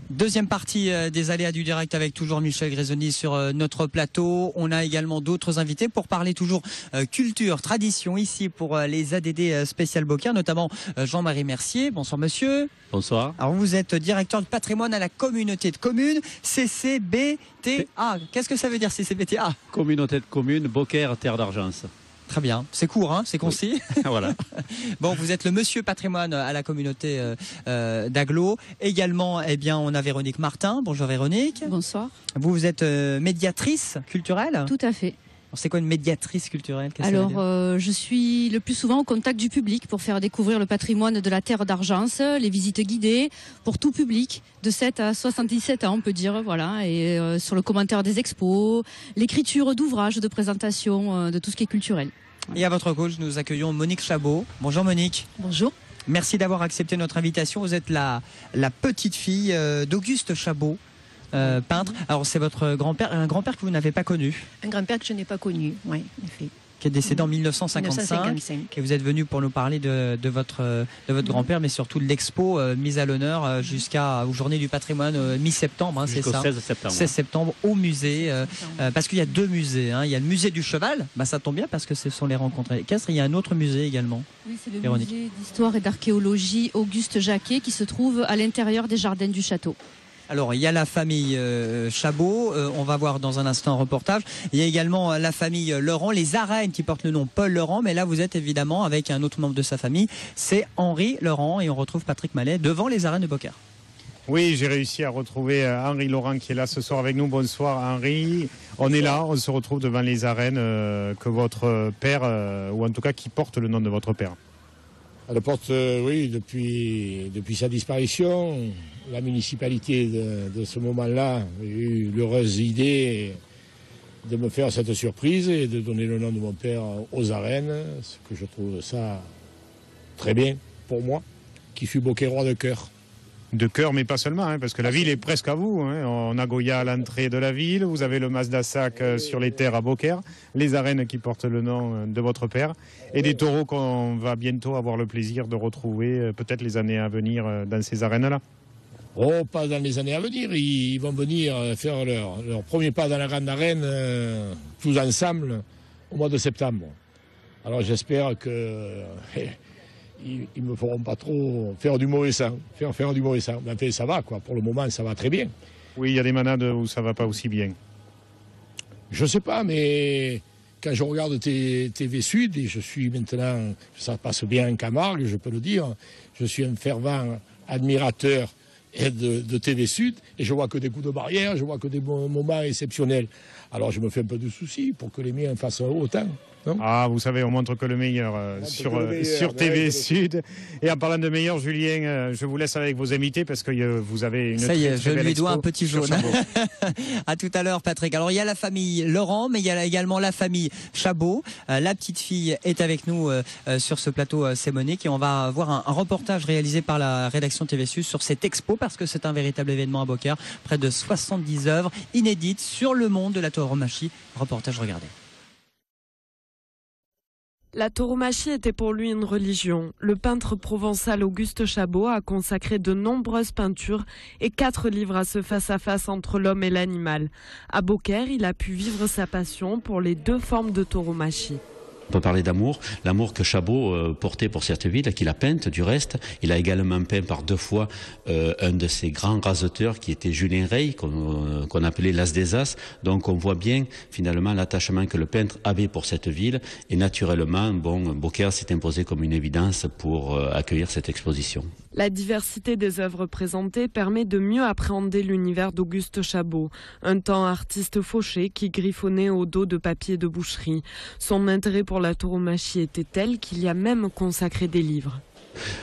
Deuxième partie des aléas du direct avec toujours Michel Grisoni sur notre plateau. On a également d'autres invités pour parler toujours culture, tradition ici pour les ADD spécial Beaucaire, notamment Jean-Marie Mercier. Bonsoir monsieur. Bonsoir. Alors vous êtes directeur du patrimoine à la communauté de communes CCBTA. Qu'est-ce que ça veut dire CCBTA? Communauté de communes Beaucaire Terre d'Argence. Très bien, c'est court, hein, c'est concis. Oui. Voilà. Bon, vous êtes le monsieur patrimoine à la communauté d'Aglo. Également, eh bien, on a Véronique Martin. Bonjour Véronique. Bonsoir. Vous êtes médiatrice culturelle. Tout à fait. C'est quoi une médiatrice culturelle? Alors, je suis le plus souvent au contact du public pour faire découvrir le patrimoine de la Terre d'Argence, les visites guidées pour tout public, de 7 à 77 ans, on peut dire, voilà, et sur le commentaire des expos, l'écriture d'ouvrages, de présentation, de tout ce qui est culturel. Et à votre gauche, nous accueillons Monique Chabot. Bonjour Monique. Bonjour. Merci d'avoir accepté notre invitation. Vous êtes la petite fille d'Auguste Chabot. Peintre. Alors c'est votre grand-père, un grand-père que vous n'avez pas connu. Un grand-père que je n'ai pas connu, oui, en effet. Qui est décédé en 1955. Et vous êtes venu pour nous parler de votre grand-père, mais surtout de l'expo mise à l'honneur jusqu'aux Journées du patrimoine mi-septembre, hein, c'est ça? 16 septembre. 16 septembre au musée, parce qu'il y a deux musées. Hein. Il y a le musée du cheval, bah, ça tombe bien parce que ce sont les rencontres équestres. Il y a un autre musée également. Oui, c'est le Véronique. musée d'histoire et d'archéologie Auguste Jacquet qui se trouve à l'intérieur des jardins du château. Alors, il y a la famille Chabot, on va voir dans un instant un reportage. Il y a également la famille Laurent, les arènes qui portent le nom Paul Laurent, mais là vous êtes évidemment avec un autre membre de sa famille, c'est Henri Laurent, et on retrouve Patrick Mallet devant les arènes de Beaucaire. Oui, j'ai réussi à retrouver Henri Laurent qui est là ce soir avec nous. Bonsoir Henri. On est là, on se retrouve devant les arènes que votre père, ou en tout cas qui porte le nom de votre père. Elle porte, oui, depuis sa disparition. La municipalité de ce moment-là a eu l'heureuse idée de me faire cette surprise et de donner le nom de mon père aux arènes, ce que je trouve ça très bien pour moi, qui fut beaucairois de cœur. De cœur, mais pas seulement, hein, parce que la ville est presque à vous. Hein. On a Goya à l'entrée de la ville, vous avez le Mazda Sac sur les terres à Beaucaire, les arènes qui portent le nom de votre père, et des taureaux qu'on va bientôt avoir le plaisir de retrouver, peut-être les années à venir, dans ces arènes-là. Oh, pas dans les années à venir, ils vont venir faire leur premier pas dans la grande arène, tous ensemble, au mois de septembre. Alors j'espère que... ils me feront pas trop faire du mauvais sang, faire du mauvais sang. Mais enfin, ça va, quoi. Pour le moment, ça va très bien. Oui, il y a des manades où ça va pas aussi bien. Je sais pas, mais quand je regarde TV Sud, et je suis maintenant, ça passe bien en Camargue, je peux le dire, je suis un fervent admirateur de TV Sud, et je vois que des coups de barrière, je vois que des moments exceptionnels. Alors je me fais un peu de soucis pour que les miens fassent autant. Non, ah, vous savez, on montre que le meilleur sur TV Sud. Et en parlant de meilleur, Julien, je vous laisse avec vos invités parce que vous avez une ça y est, très je belle lui dois expo un petit sur jaune. Chabot. À tout à l'heure, Patrick. Alors, il y a la famille Laurent, mais il y a également la famille Chabot. La petite fille est avec nous sur ce plateau, c'est Monique, et on va voir un reportage réalisé par la rédaction TV Sud sur cette expo parce que c'est un véritable événement à Beaucaire. Près de 70 œuvres inédites sur le monde de la tauromachie. Reportage, regardez. La tauromachie était pour lui une religion. Le peintre provençal Auguste Chabot a consacré de nombreuses peintures et 4 livres à ce face-à-face entre l'homme et l'animal. À Beaucaire, il a pu vivre sa passion pour les 2 formes de tauromachie. On peut parler d'amour, l'amour que Chabot portait pour cette ville, qu'il a peinte du reste. Il a également peint par 2 fois un de ses grands raseteurs qui était Julien Rey, qu'on appelait l'As des As. Donc on voit bien finalement l'attachement que le peintre avait pour cette ville. Et naturellement, Beaucaire s'est imposé comme une évidence pour accueillir cette exposition. La diversité des œuvres présentées permet de mieux appréhender l'univers d'Auguste Chabot, un temps artiste fauché qui griffonnait au dos de papier de boucherie. Son intérêt pour la tauromachie était tel qu'il y a même consacré des livres.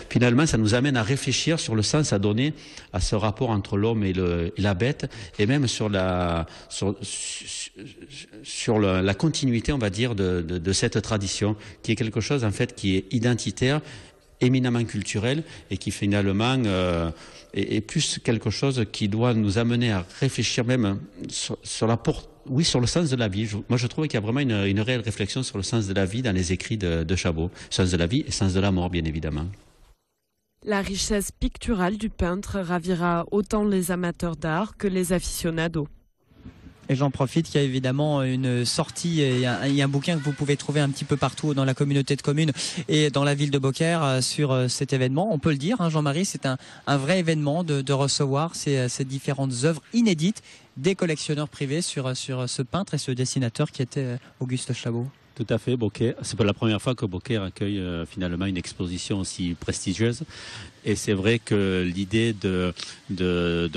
Finalement, ça nous amène à réfléchir sur le sens à donner à ce rapport entre l'homme et la bête, et même sur la continuité, on va dire, de cette tradition, qui est quelque chose en fait qui est identitaire, éminemment culturel, et qui finalement est plus quelque chose qui doit nous amener à réfléchir même sur la porte. Oui, sur le sens de la vie. Moi, je trouve qu'il y a vraiment une réelle réflexion sur le sens de la vie dans les écrits de Chabot. Sens de la vie et sens de la mort, bien évidemment. La richesse picturale du peintre ravira autant les amateurs d'art que les aficionados. Et j'en profite, il y a évidemment une sortie, il y a un bouquin que vous pouvez trouver un petit peu partout dans la communauté de communes et dans la ville de Beaucaire sur cet événement. On peut le dire, hein, Jean-Marie, c'est un vrai événement de recevoir ces différentes œuvres inédites des collectionneurs privés sur ce peintre et ce dessinateur qui était Auguste Chabot. Tout à fait, Beaucaire. C'est pas la première fois que Beaucaire accueille finalement une exposition aussi prestigieuse. Et c'est vrai que l'idée de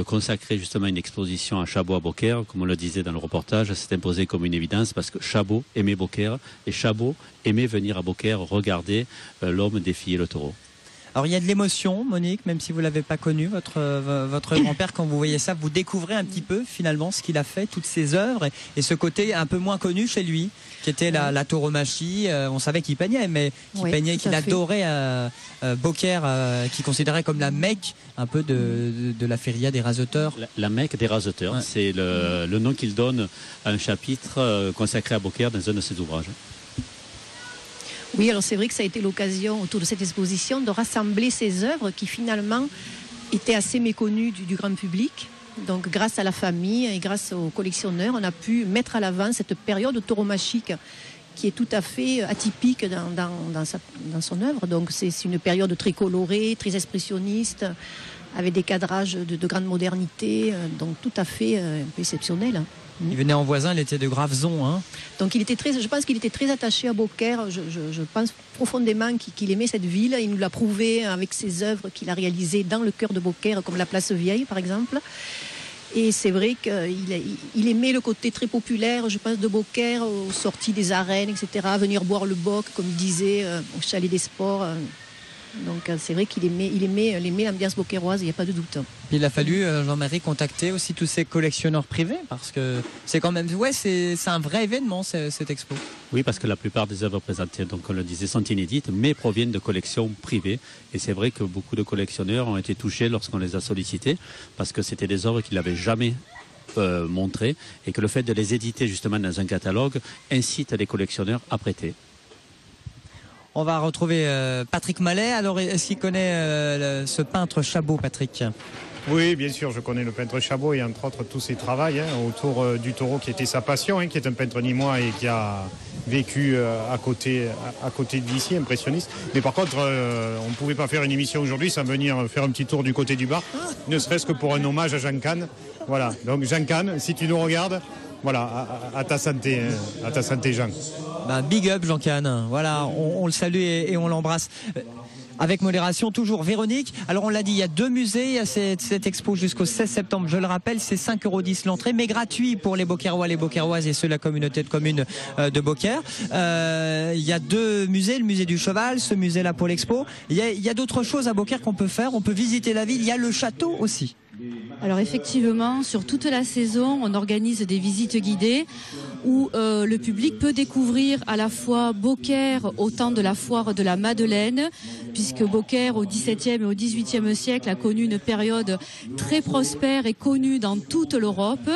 consacrer justement une exposition à Chabot à Beaucaire, comme on le disait dans le reportage, s'est imposée comme une évidence parce que Chabot aimait Beaucaire et Chabot aimait venir à Beaucaire regarder l'homme défier le taureau. Alors il y a de l'émotion, Monique, même si vous l'avez pas connu, votre grand-père, quand vous voyez ça, vous découvrez un petit peu finalement ce qu'il a fait, toutes ses œuvres et ce côté un peu moins connu chez lui, qui était la tauromachie. On savait qu'il peignait, mais qu'il adorait Beaucaire, qui considérait comme la Mecque un peu de la feria des raseteurs. La Mecque des raseteurs, ouais. C'est le nom qu'il donne à un chapitre consacré à Beaucaire dans un de ses ouvrages. Oui, alors c'est vrai que ça a été l'occasion autour de cette exposition de rassembler ces œuvres qui finalement étaient assez méconnues du grand public. Donc grâce à la famille et grâce aux collectionneurs, on a pu mettre à l'avant cette période tauromachique qui est tout à fait atypique dans son œuvre. Donc c'est une période très colorée, très expressionniste, avec des cadrages de grande modernité, donc tout à fait un peu exceptionnel. Il venait en voisin, il était de Graveson. Hein. Donc je pense qu'il était très attaché à Beaucaire. Je pense profondément qu'il aimait cette ville. Il nous l'a prouvé avec ses œuvres qu'il a réalisées dans le cœur de Beaucaire, comme la Place Vieille par exemple. Et c'est vrai qu'il aimait le côté très populaire, je pense, de Beaucaire, aux sorties des arènes, etc. Venir boire le boc, comme il disait, au chalet des sports. Donc c'est vrai qu'il aimait l'ambiance beaucairoise, il n'y a pas de doute. Il a fallu, Jean-Marie, contacter aussi tous ces collectionneurs privés parce que c'est quand même, c'est un vrai événement cette expo. Oui, parce que la plupart des œuvres présentées, donc on le disait, sont inédites, mais proviennent de collections privées. Et c'est vrai que beaucoup de collectionneurs ont été touchés lorsqu'on les a sollicités parce que c'était des œuvres qu'ils n'avaient jamais montrées et que le fait de les éditer justement dans un catalogue incite les collectionneurs à prêter. On va retrouver Patrick Mallet. Alors, est-ce qu'il connaît ce peintre Chabot, Patrick ? Oui, bien sûr, je connais le peintre Chabot et entre autres tous ses travaux autour du taureau qui était sa passion, qui est un peintre nîmois et qui a vécu à côté d'ici, impressionniste. Mais par contre, on ne pouvait pas faire une émission aujourd'hui sans venir faire un petit tour du côté du bar, ne serait-ce que pour un hommage à Jean Kahn. Voilà, donc Jean Kahn, si tu nous regardes, voilà, à ta santé Jean. Big up Jean Kahn, voilà, on le salue et on l'embrasse. Avec modération, toujours. Véronique, alors on l'a dit, il y a 2 musées, il y a cette expo jusqu'au 16 septembre, je le rappelle, c'est 5,10 € l'entrée, mais gratuit pour les Beaucairois, les Beaucairoises et ceux de la communauté de communes de Beaucaire. Il y a 2 musées, le musée du cheval, ce musée-là pour l'expo. Il y a d'autres choses à Beaucaire qu'on peut faire, on peut visiter la ville, il y a le château aussi. Alors effectivement, sur toute la saison, on organise des visites guidées où le public peut découvrir à la fois Beaucaire au temps de la foire de la Madeleine, puisque Beaucaire au XVIIe et au XVIIIe siècle a connu une période très prospère et connue dans toute l'Europe.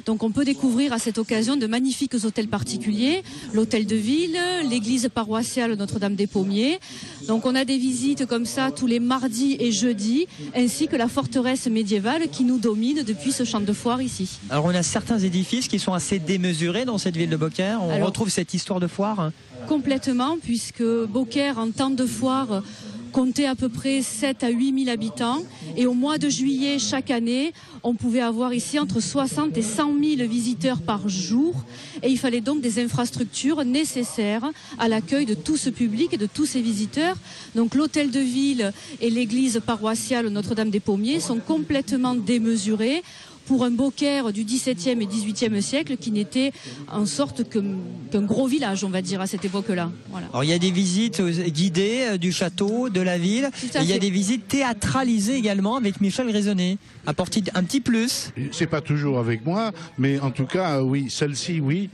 Donc on peut découvrir à cette occasion de magnifiques hôtels particuliers, l'hôtel de ville, l'église paroissiale Notre-Dame-des-Pommiers. Donc on a des visites comme ça tous les mardis et jeudis, ainsi que la forteresse médiévale qui nous domine depuis ce champ de foire ici. Alors on a certains édifices qui sont assez démesurés dans cette ville de Beaucaire. On retrouve cette histoire de foire. Complètement, puisque Beaucaire en temps de foire comptait à peu près 7 à 8 000 habitants et au mois de juillet chaque année on pouvait avoir ici entre 60 et 100 000 visiteurs par jour et il fallait donc des infrastructures nécessaires à l'accueil de tout ce public et de tous ces visiteurs. Donc l'hôtel de ville et l'église paroissiale Notre-Dame-des-Pommiers sont complètement démesurés pour un Beaucaire du XVIIe et XVIIIe siècle qui n'était en sorte qu'un gros village, on va dire, à cette époque-là. Voilà. Alors il y a des visites guidées du château, de la ville, et il y a des visites théâtralisées également avec Michel Grisonnet. Apporter un petit plus. C'est pas toujours avec moi, mais en tout cas, oui, celle-ci, oui,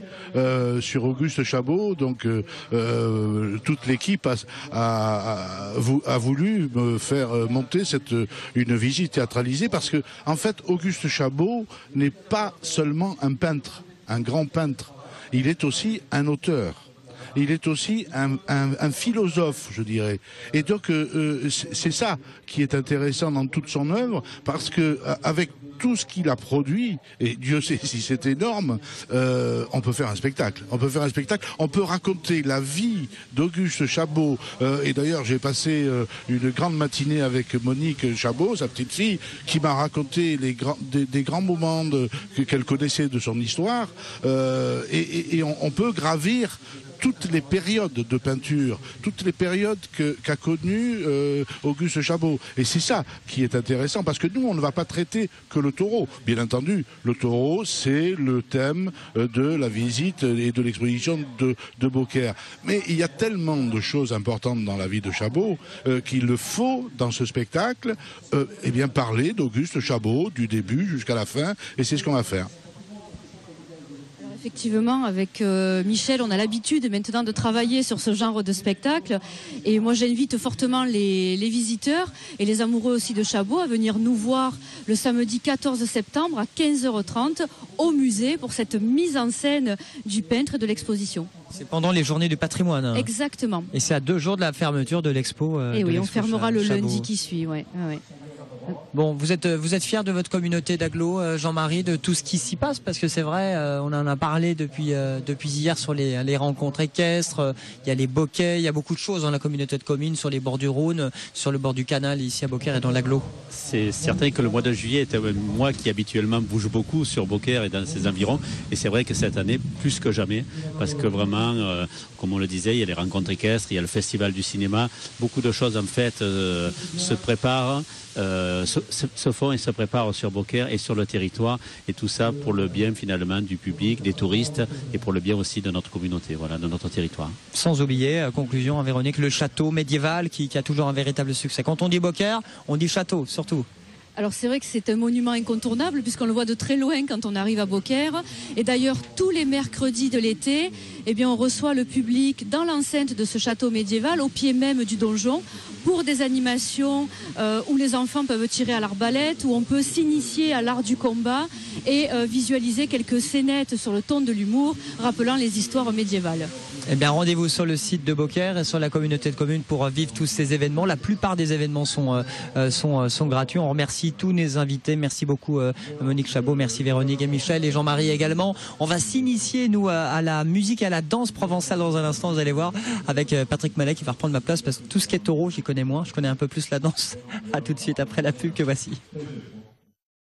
sur Auguste Chabot. Donc toute l'équipe a voulu me faire monter une visite théâtralisée parce que, en fait, Auguste Chabot n'est pas seulement un peintre, un grand peintre. Il est aussi un auteur. il est aussi un philosophe, je dirais. Et donc c'est ça qui est intéressant dans toute son œuvre, parce que avec tout ce qu'il a produit, et Dieu sait si c'est énorme, on peut faire un spectacle. On peut raconter la vie d'Auguste Chabot. Et d'ailleurs, j'ai passé une grande matinée avec Monique Chabot, sa petite fille, qui m'a raconté des grands moments qu'elle connaissait de son histoire. Et on peut gravir toutes les périodes de peinture, toutes les périodes qu'a connues Auguste Chabot. Et c'est ça qui est intéressant, parce que nous, on ne va pas traiter que le taureau. Bien entendu, le taureau, c'est le thème de la visite et de l'exposition de Beaucaire. Mais il y a tellement de choses importantes dans la vie de Chabot qu'il faut, dans ce spectacle, eh bien, parler d'Auguste Chabot, du début jusqu'à la fin, et c'est ce qu'on va faire. Effectivement, avec Michel, on a l'habitude maintenant de travailler sur ce genre de spectacle. Et moi, j'invite fortement les visiteurs et les amoureux aussi de Chabot à venir nous voir le samedi 14 septembre à 15h30 au musée pour cette mise en scène du peintre et de l'exposition. C'est pendant les journées du patrimoine. Hein. Exactement. Et c'est à 2 jours de la fermeture de l'expo. Et oui, on fermera le Chabot. lundi qui suit. Ouais. Bon, vous êtes fier de votre communauté d'agglo, Jean-Marie, de tout ce qui s'y passe, parce que c'est vrai, on en a parlé depuis hier sur les rencontres équestres. Il y a les bocquets, il y a beaucoup de choses dans la communauté de communes, sur les bords du Rhône, sur le bord du canal ici à Beaucaire et dans l'agglo. C'est certain que le mois de juillet est un mois qui habituellement bouge beaucoup sur Beaucaire et dans ses environs, et c'est vrai que cette année plus que jamais, parce que vraiment, comme on le disait, il y a les rencontres équestres, il y a le festival du cinéma, beaucoup de choses en fait se préparent. Se font et se préparent sur Beaucaire et sur le territoire, et tout ça pour le bien finalement du public, des touristes, et pour le bien aussi de notre communauté, voilà, de notre territoire. Sans oublier, à conclusion, Véronique, le château médiéval qui a toujours un véritable succès. Quand on dit Beaucaire, on dit château surtout. Alors c'est vrai que c'est un monument incontournable puisqu'on le voit de très loin quand on arrive à Beaucaire. Et d'ailleurs tous les mercredis de l'été, eh bien, on reçoit le public dans l'enceinte de ce château médiéval, au pied même du donjon, pour des animations où les enfants peuvent tirer à l'arbalète, où on peut s'initier à l'art du combat et visualiser quelques scénettes sur le ton de l'humour, rappelant les histoires médiévales. Eh bien, rendez-vous sur le site de Beaucaire et sur la communauté de communes pour vivre tous ces événements. La plupart des événements sont gratuits. On remercie tous nos invités. Merci beaucoup Monique Chabot, merci Véronique et Michel et Jean-Marie également. On va s'initier nous à la musique et à la danse provençale dans un instant, vous allez voir, avec Patrick Mallet qui va reprendre ma place, parce que tout ce qui est taureau, j'y connais moins. Je connais un peu plus la danse. À tout de suite après la pub que voici.